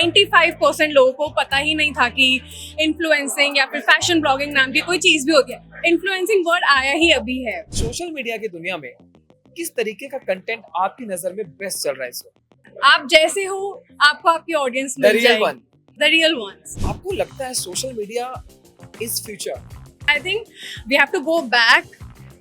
95% लोगों को पता ही नहीं था कि इन्फ्लुएंसिंग या फिर फैशन ब्लॉगिंग नाम की कोई चीज भी होती है। इन्फ्लुएंसिंग वर्ड आया ही अभी है। सोशल मीडिया की दुनिया में किस तरीके का कंटेंट आपकी नजर में बेस्ट चल रहा है इस वक्त? आप जैसे हो आपको आपकी ऑडियंस द मिल रियल जाएगी। वन। The real ones. आपको लगता है social media is future? I think we have to go back.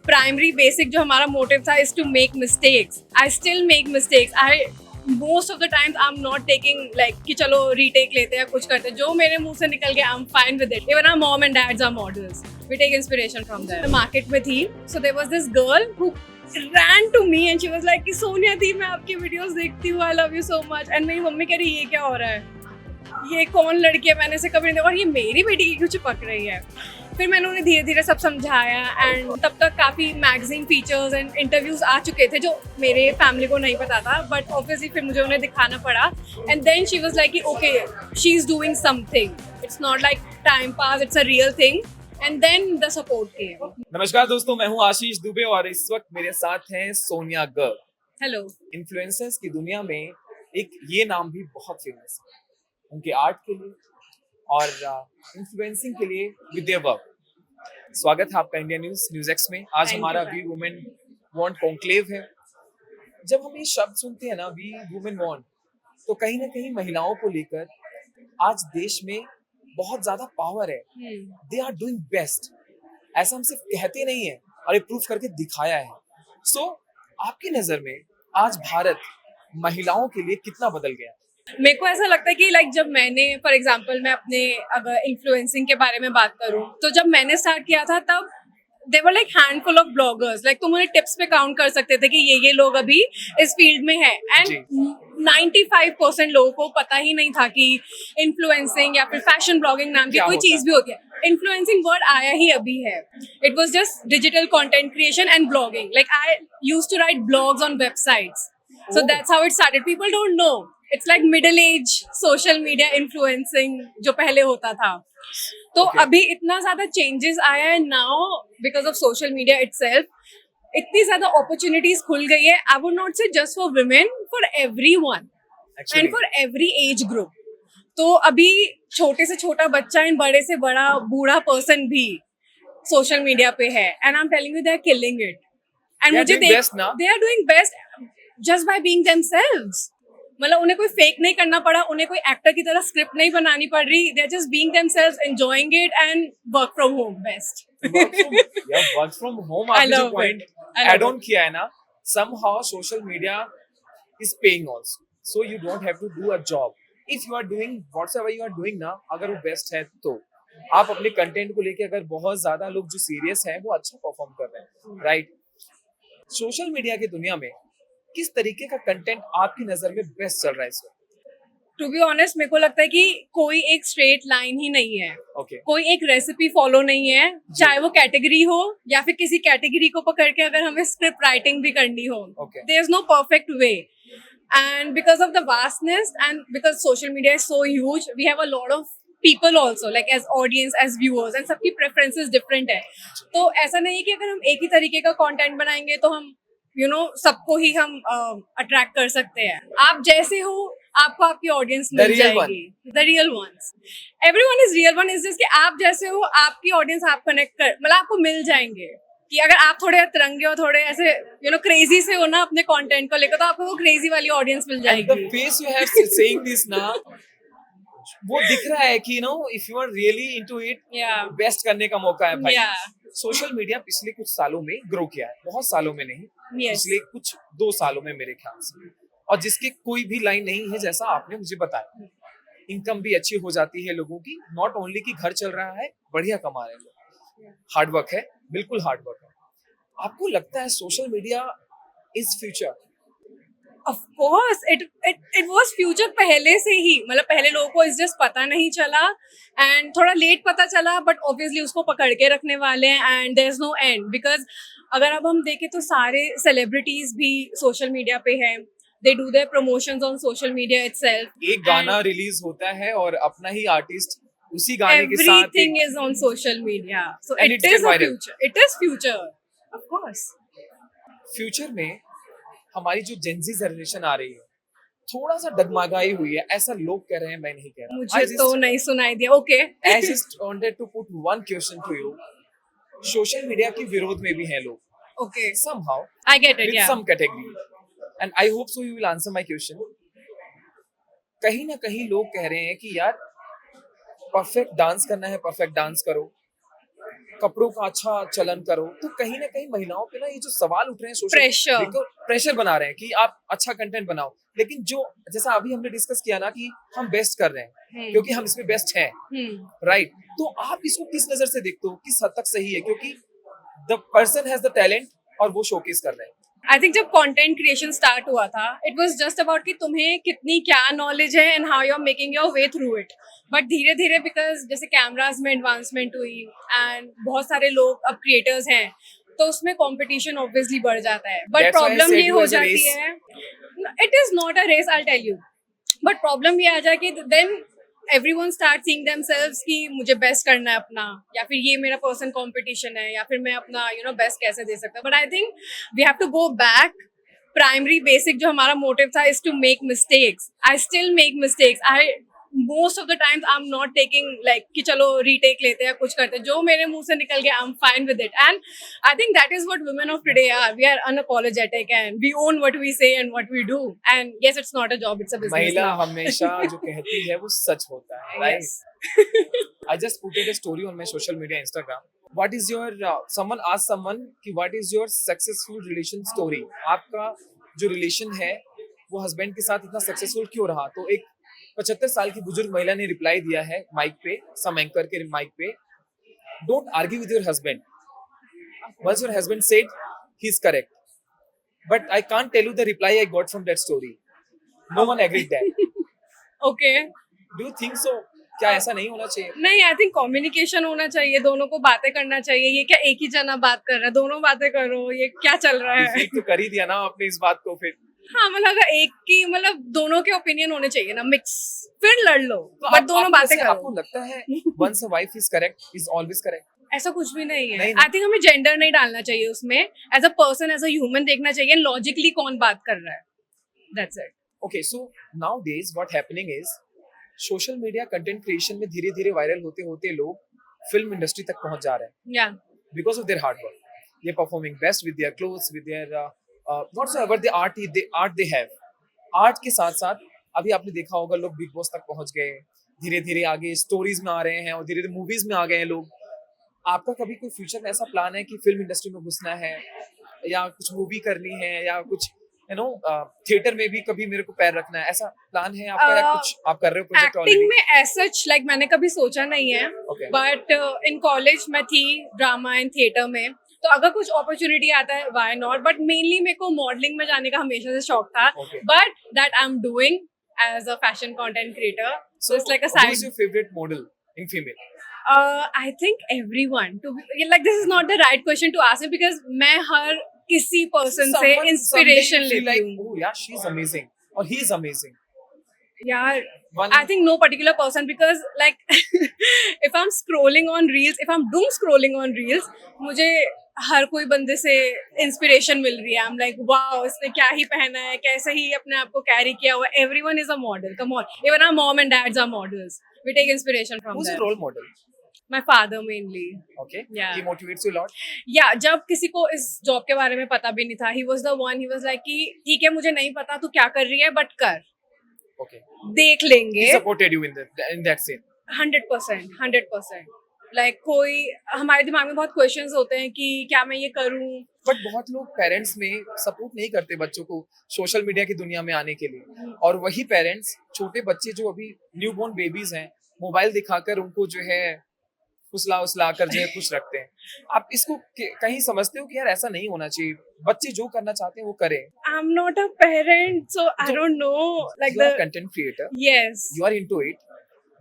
Primary basic जो हमारा मोटिव था is to make mistakes. I still make mistakes. I most of the times I am not taking like कि चलो retake लेते हैं कुछ करते हैं, जो मेरे मुंह से निकल गया I am fine with it. Even our mom and dads are models, we take inspiration from there. Market में थी, so there was this girl who ran to me and she was like कि सोनिया दी मैं आपकी videos देखती हूँ, I love you so much। and मेरी mummy कह रही ये क्या हो रहा है, ये कौन लड़की है, मैंने इसे कभी नहीं देखा और ये मेरी बेटी की क्यों चिपक रही है। फिर मैंने उन्हें धीरे धीरे सब समझाया एंड तब तक काफ़ी मैगजीन फीचर्स एंड इंटरव्यूज आ चुके थे जो मेरे फैमिली को नहीं पता था, बट ऑब्वियसली फिर मुझे उन्हें दिखाना पड़ा and then she was like okay she is doing something, it's not like time pass, it's a real thing. And then the support came. नमस्कार दोस्तों, मैं हूं आशीष दुबे और इस वक्त मेरे साथ हैं सोनिया गर्ग। हेलो। इन्फ्लुएंसर्स की दुनिया में एक ये नाम भी बहुत फेमस है उनके आर्ट के लिए और इन्फ्लुएंसिंग के लिए विद देयर वर्क। स्वागत है आपका इंडिया न्यूज एक्स में। आज Thank हमारा you, we women want conclave है। जब हम ये शब्द सुनते हैं ना, वी वुमेन वांट, तो कहीं ना कहीं महिलाओं को लेकर आज देश में बहुत ज्यादा पावर है। दे आर डूइंग बेस्ट, ऐसा हम सिर्फ कहते नहीं है और ये प्रूफ करके दिखाया है। सो आपकी नजर में आज भारत महिलाओं के लिए कितना बदल गया? मेरे को ऐसा लगता है कि लाइक जब मैंने फॉर एग्जांपल मैं अपने अगर इन्फ्लुएंसिंग के बारे में बात करूं तो जब मैंने स्टार्ट किया था तब they were like handful of bloggers. Like तुम उन्हें टिप्स पे काउंट कर सकते थे कि ये लोग अभी इस फील्ड में है एंड 95% लोगों को पता ही नहीं था कि इन्फ्लुएंसिंग या फिर फैशन ब्लॉगिंग नाम की क्या कोई होता चीज है? भी होती है। इन्फ्लुएंसिंग वर्ड आया ही अभी है। It was just digital content creation and blogging. Like I use to write blogs on websites, so Oh. that's how it started. People don't know. It's like middle age social media influencing जो पहले होता था। तो Okay. अभी इतना ज्यादा changes आया है now because of social media itself. इतनी ज्यादा अपॉर्चुनिटीज खुल गई है। I would not say just for women, for everyone Actually, and for every age group. तो अभी छोटे से छोटा बच्चा एंड बड़े से बड़ा बूढ़ा पर्सन भी सोशल मीडिया पे है and I am telling you they are killing it. And They are मुझे doing best ना? They are doing best just by being themselves. मतलब उन्हें कोई फेक नहीं करना पड़ा, उन्हें कोई एक्टर की तरह स्क्रिप्ट नहीं बनानी पड़ रही। They are just being themselves, enjoying it and work from home best. Work from home I आपने जो love it. Point I love add on किया है ना, somehow social media is paying also, so you don't have to do a job. If you are doing whatever you are doing ना, अगर वो best है तो आप अपने कंटेंट को लेके अगर बहुत ज्यादा लोग जो सीरियस हैं वो अच्छा परफॉर्म कर रहे हैं, राइट? सोशल मीडिया की दुनिया में किस तरीके का कंटेंट आपकी नजर में बेस्ट चल रहा है इस वक्त? टू बी ऑनेस्ट मेरे को लगता है कि कोई एक स्ट्रेट लाइन ही नहीं है। ओके, कोई एक रेसिपी फॉलो नहीं है, चाहे वो कैटेगरी हो या फिर किसी कैटेगरी को पकड़ के अगर हमें स्क्रिप्ट राइटिंग भी करनी हो। Okay. There is no perfect way and because of the vastness and because social media is so huge, we have a lot of people also like as audience, as viewers and सबकी preferences different है। तो ऐसा नहीं है कि अगर हम एक ही तरीके का कंटेंट बनाएंगे तो हम सबको ही हम अट्रैक्ट कर सकते हैं। आप जैसे हो आपको आपकी ऑडियंस मिल real जाएगी। The real ones. Everyone is real one, is just कि आप जैसे हो आपकी ऑडियंस आप कनेक्ट कर मतलब आपको मिल जाएंगे। कि अगर आप थोड़े अतरंगे और थोड़े ऐसे क्रेजी से हो ना अपने कंटेंट को लेकर, तो आपको वो क्रेजी वाली ऑडियंस मिल and the जाएगी। face you have saying this ना, वो दिख रहा है कि if you are really into it, Yeah. Best करने का मौका है भाई। Yeah. सोशल मीडिया पिछले कुछ सालों में ग्रो किया है, बहुत सालों में नहीं, Yes. पिछले कुछ 2 सालों में मेरे ख्याल से, और जिसकी कोई भी लाइन नहीं है जैसा आपने मुझे बताया। इनकम भी अच्छी हो जाती है लोगों की, नॉट ओनली कि घर चल रहा है, बढ़िया कमा रहे हैं लोग। हार्ड वर्क है, बिल्कुल हार्ड वर्क है। आपको लगता है social media is future? Of course, it was future पहले से ही। मतलब पहले लोगों को इस जस्ट पता नहीं चला एंड थोड़ा लेट पता चला, बट ऑब्वियसली उसको पकड़ के रखने वाले हैं and there is no end. Because अगर अब हम देखें तो सारे सेलिब्रिटीज भी सोशल मीडिया पे हैं, they do their promotions on social media itself. एक गाना रिलीज होता है और अपना ही आर्टिस्ट उसी गाने के साथ everything is on social media, so And it it's is get a viral. Future. It is future of course. Future में हमारी जो जेनजी जनरेशन आ रही है, थोड़ा सा डगमगाई हुई है, ऐसा लोग कह रहे हैं, मैं नहीं कह रहा। मुझे तो नहीं सुनाई दिया। Okay I just wanted to put one question to you. Social media के विरोध में भी हैं लोग okay somehow I get it with या some category, and I hope so you will answer my question. कहीं ना कहीं लोग कह रहे हैं कि यार परफेक्ट डांस करना है, परफेक्ट डांस करो, कपड़ों का अच्छा चलन करो। तो कहीं ना कहीं महिलाओं पे ना ये जो सवाल उठ रहे हैं Pressure. प्रेशर बना रहे हैं कि आप अच्छा कंटेंट बनाओ, लेकिन जो जैसा अभी हमने डिस्कस किया ना कि हम बेस्ट कर रहे हैं क्योंकि हम इसमें बेस्ट हैं, राइट? तो आप इसको किस नजर से देखते हो, किस हद तक सही है? क्योंकि the person has the talent और वो शोकेस कर रहे हैं। आई थिंक जब कंटेंट क्रिएशन स्टार्ट हुआ था, इट वाज जस्ट अबाउट कि तुम्हें कितनी क्या नॉलेज है and how you are making your way through it. But धीरे धीरे बिकॉज जैसे कैमराज में एडवांसमेंट हुई एंड बहुत सारे लोग अब क्रिएटर्स हैं, तो उसमें कंपटीशन ऑब्वियसली बढ़ जाता है। But That's why I problem said ये it हो was a जाती race. है, it is not a race, I tell you. But problem ये आ जाए कि then everyone start seeing themselves कि मुझे बेस्ट करना है अपना, या फिर ये मेरा पर्सन कंपटीशन है, या फिर मैं अपना बेस्ट कैसे दे सकता हूँ। But I think we have to go back primary basic जो हमारा मोटिव था is to make mistakes. I still make mistakes. I most of the times I am not taking like कि चलो रीटेक लेते हैं, कुछ करते हैं, जो मेरे मुंह से निकल गया I am fine with it. And I think that is what women of today are. We are unapologetic and we own what we say and what we do. And yes, it's not a job, it's a business. महिला हमेशा जो कहती है वो सच होता है, right? Yes. I just put a story on my social media Instagram. What is your someone asked someone कि what is your successful relation story? आपका जो रिलेशन है वो हस्बैंड के साथ इतना सक्सेसफुल क्यों रहा? तो एक 75 साल की बुजुर्ग महिला ने रिप्लाई दिया है माइक पे, सम एंकर के माइक पे, don't argue with your husband, once your husband said he is correct, but I can't tell you the reply I got from that story. No one agreed that. Okay. Do you think so? क्या ऐसा नहीं होना चाहिए? नहीं, I think communication होना चाहिए, दोनों को बातें करना चाहिए। ये क्या एक ही जना बात कर रहा है? दोनों बातें करो, ये क्या चल रहा है? Defeat तो कर ही दिया ना आपने इस बात को फिर। हाँ, मतलब अगर एक की मतलब दोनों के ओपिनियन होने चाहिए ना, मिक्स, फिर लड़ लो, तो बट दोनों बातें करो। आपको लगता है once a wife is correct is always correct? ऐसा कुछ भी नहीं है। नहीं, आई थिंक हमें जेंडर नहीं डालना चाहिए उसमें, as a person, as a human देखना चाहिए, लॉजिकली कौन बात कर रहा है, that's it. Okay, so nowadays what happening is social media content creation में धीरे धीरे वायरल होते होते लोग फिल्म इंडस्ट्री तक पहुंच जा रहे हैं या because of their hard work. They performing best with their clothes, with their whatsoever the art they have. Art के साथ साथ अभी आपने देखा होगा लोग बिग बॉस तक पहुंच गए, धीरे धीरे आगे स्टोरीज में आ रहे हैं और धीरे धीरे मूवीज में आ गए हैं लोग। आपका कभी कोई फ्यूचर में ऐसा प्लान है कि फिल्म इंडस्ट्री में घुसना है या कुछ मूवी करनी है या कुछ थिएटर में भी कभी मेरे को पैर रखना है, ऐसा प्लान है आपका या कुछ आप कर रहे हो प्रोजेक्ट ऑलरेडी? एक्टिंग में एज सच लाइक मैंने कभी सोचा नहीं है, Okay. बट इन कॉलेज मैं थी ड्रामा एंड थिएटर में, तो अगर कुछ अपॉर्चुनिटी आता है व्हाई नॉट। बट मेनली मेरे को मॉडलिंग में जाने का हमेशा से शौक था, Okay. But that I am doing as a fashion content creator, so it's like a who is side. your favorite model in female? I think everyone, to be like, this is not the right question to ask me because मैं हर किसी person से Someone inspiration someday you feel लेती like, हूँ oh yeah, she's amazing or he's amazing. यार। One- I think no particular person because like if I'm scrolling on reels, if I'm doom scrolling on reels, मुझे हर कोई बंदे से inspiration मिल रही है। I'm like wow, इसने क्या ही पहना है, कैसे ही अपने आप को कैरी किया हुआ। Everyone is a model, come on, even our mom and dads are models, we take inspiration from Who's them. your role model? My father mainly. Okay. Yeah. He motivates you a lot. या जब किसी को इस job के बारे में पता भी नहीं था, he was the one, he was like कि ठीक है मुझे नहीं पता तू क्या कर रही है बट कर, Okay. देख लेंगे। He supported you in that scene. 100%। Like कोई हमारे दिमाग में बहुत क्वेश्चंस होते हैं कि क्या मैं ये करूं। बट बहुत लोग पेरेंट्स में सपोर्ट नहीं करते बच्चों को सोशल मीडिया की दुनिया में आने के लिए, और वही पेरेंट्स छोटे बच्चे जो अभी न्यूबॉर्न बेबीज हैं मोबाइल दिखाकर उनको जो है फुसला कर जो है खुश रखते हैं। आप इसको कहीं समझते हो कि यार ऐसा नहीं होना चाहिए, बच्चे जो करना चाहते हैं वो करें? I am not a parent so I don't know like you are the content creator, yes you are into it.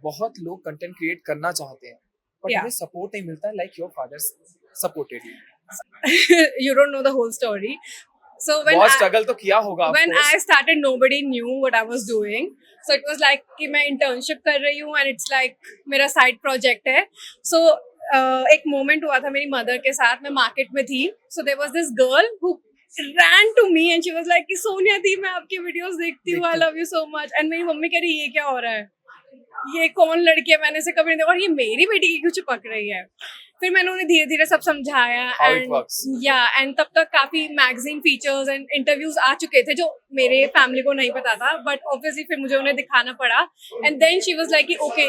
बहुत लोग कंटेंट क्रिएट करना चाहते हैं बट Yeah. उन्हें सपोर्ट नहीं मिलता like your father supported you. you don't know the whole story. So बहुत struggle तो किया होगा of when course. I started, nobody knew what I was doing. So it was like कि मैं internship कर रही हूँ and it's like मेरा side project है. So एक moment हुआ था मेरी mother के साथ, मैं market में थी. So there was this girl who ran to me and she was like कि सोनिया दी मैं आपकी वीडियोस देखती हूँ, I love you so much। and मेरी मम्मी कह रही ये क्या हो रहा है, ये कौन लड़की है, मैंने इसे कभी नहीं देखा और ये मेरी बेटी की क्यों चिपक रही है। फिर मैंने उन्हें धीरे धीरे सब समझाया एंड तब तक काफी मैगजीन फीचर्स एंड इंटरव्यूज आ चुके थे जो मेरे फैमिली को नहीं पता था, बट ऑब्वियसली फिर मुझे उन्हें दिखाना पड़ा and then she was like okay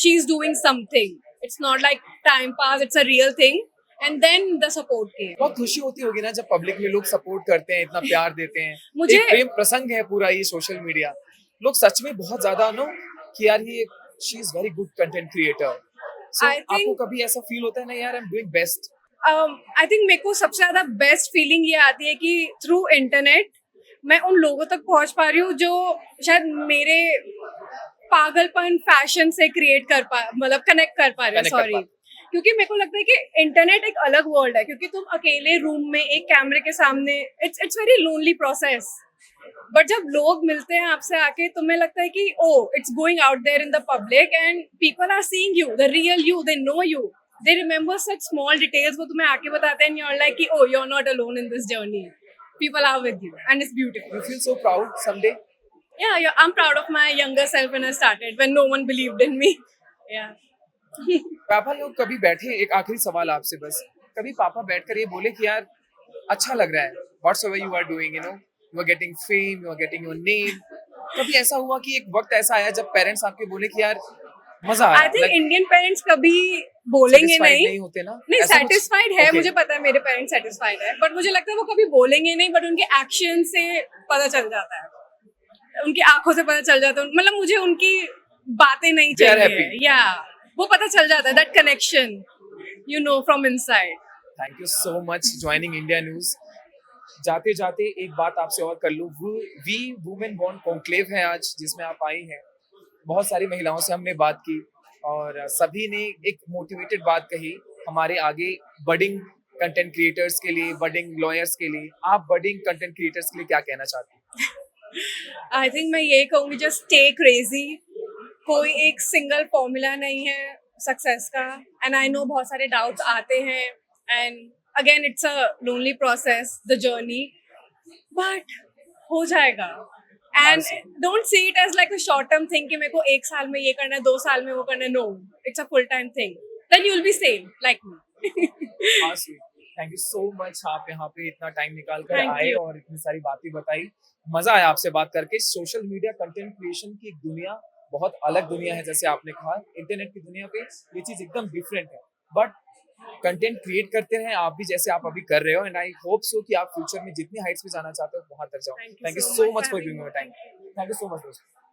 she is doing something, it's not like time pass, it's a real thing and then the support came. बहुत खुशी होती होगी ना जब पब्लिक में लोग सपोर्ट करते हैं, इतना प्यार देते हैं। मुझे एक प्रेम प्रसंग है पूरा ये सोशल मीडिया। लोग सच में बहुत ज्यादा नो कि यार ये she is very good content creator. So आपको कभी ऐसा फील होता है ना यार I am doing best? I think मेरे को सबसे ज्यादा बेस्ट फीलिंग ये आती है कि थ्रू इंटरनेट मैं उन लोगों तक पहुंच पा रही हूँ जो शायद मेरे पागलपन फैशन से क्रिएट कर पा मतलब कनेक्ट कर पा रहे हैं, सॉरी। क्योंकि मेरे को लगता है कि इंटरनेट एक अलग वर्ल्ड है, क्योंकि तुम अकेले रूम में एक कैमरे के सामने it's very lonely process, but जब लोग मिलते हैं आपसे आके तुम्हें लगता है कि oh it's going out there in the public and people are seeing you, the real you, they know you, they remember such small details, वो तुम्हें आके बताते हैं, यू आर लाइक कि oh you are not alone in this journey, people are with you and it's beautiful. You feel so proud someday? Yeah, I'm proud of my younger self when I started, when no one believed in me. Yeah. पापा लोग कभी बैठे, एक आखिरी सवाल आपसे बस, कभी पापा बैठकर ये बोले कि यार अच्छा लग रहा है, whatever you are doing, you know you are getting fame, you are getting your name, कभी ऐसा हुआ कि एक वक्त ऐसा आया जब पेरेंट्स आपके बोले कि यार मजा आया? I think Indian parents कभी बोलेंगे नहीं होते ना, नहीं सेटिस्फाइड है, okay. मुझे पता है मेरे पेरेंट्स सेटिस्फाइड है, बट मुझे लगता है वो कभी बोलेंगे नहीं, बट उनके एक्शन से पता चल जाता है, उनकी आंखों से पता चल जाता है, मतलब मुझे उनकी बातें नहीं चाहिए, या वो पता चल जाता है, that connection you know from inside. Thank you so much joining India news. जाते जाते एक बात आपसे और कर लूं, वी वुमेन बॉर्न कॉन्क्लेव है आज जिसमें आप आई हैं। बहुत सारी महिलाओं से हमने बात की और सभी ने एक मोटिवेटेड बात कही हमारे आगे बडिंग कंटेंट क्रिएटर्स के लिए, बडिंग लॉयर्स के लिए। आप बडिंग कंटेंट क्रिएटर्स के लिए क्या कहना चाहती हैं? आई थिंक मैं ये कहूँगी जस्ट स्टे क्रेजी, कोई एक सिंगल फॉर्मूला नहीं है सक्सेस का, एंड आई नो बहुत सारे डाउट्स आते हैं and again it's a lonely process the journey, but हो जाएगा and don't see it as like a short term thing कि मेरे को 1 साल में ये करना है, 2 साल में वो करना है, no it's a full time thing, then you will be same like me. Thank you so much, आप यहाँ पे इतना टाइम निकाल कर आए और इतनी सारी बातें बताई। मजा आया आपसे बात करके। सोशल मीडिया कंटेंट क्रिएशन की एक दुनिया बहुत अलग दुनिया है, जैसे आपने कहा इंटरनेट की दुनिया पे ये चीज एकदम डिफरेंट है, बट कंटेंट क्रिएट करते हैं आप भी जैसे आप अभी कर रहे हो, एंड आई होप सो कि आप फ्यूचर में जितनी हाइट्स पे जाना चाहते हो वहां तक जाओ। Thank you so much for giving your time. Thank you so much दोस्तों।